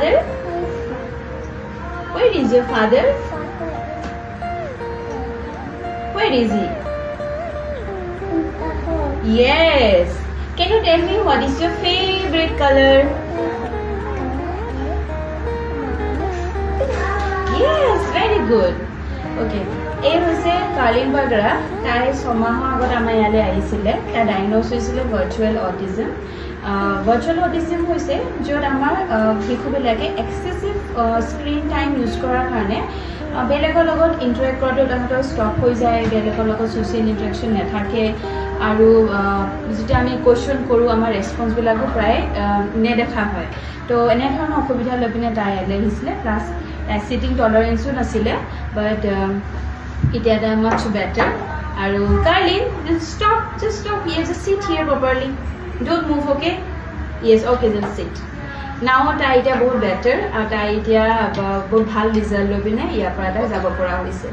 father? Where is your father? Where is he? Yes. Can you tell me what is your favorite color? Yes, very good. Okay. এই হৈছে Carlin বাগৰা তাই ছমাহৰ আগত আমাৰ ইয়ালৈ আহিছিলে তাই ডায়গন'জ হৈছিলে ভাৰ্চুৱেল অটিজম হৈছে য'ত আমাৰ শিশুবিলাকে এক্সেচিভ স্ক্ৰীন টাইম ইউজ কৰাৰ কাৰণে বেলেগৰ লগত ইণ্টাৰেক্ট কৰাটো তাহাঁতৰ ষ্টপ হৈ যায় বেলেগৰ লগত ছ'চিয়েল ইণ্টাৰেকশ্যন নাথাকে আৰু যেতিয়া আমি কুৱেশ্যন কৰোঁ আমাৰ ৰেছপন্সবিলাকো প্ৰায় নেদেখা হয় তো এনেধৰণৰ অসুবিধা লৈ পিনে তাই ইয়ালৈ আহিছিলে প্লাছ তাই চিটিং টলাৰেঞ্চো নাছিলে বাট এতিয়া তাই মাছ বেটাৰ আৰু Carlin just stop here just sit here properly don't move okay yes okay just sit now তাই এতিয়া বহুত বেটাৰ আৰু তাই এতিয়া বহুত ভাল ৰিজাল্ট লৈ পিনে ইয়াৰ পৰা তাই যাব পৰা হৈছে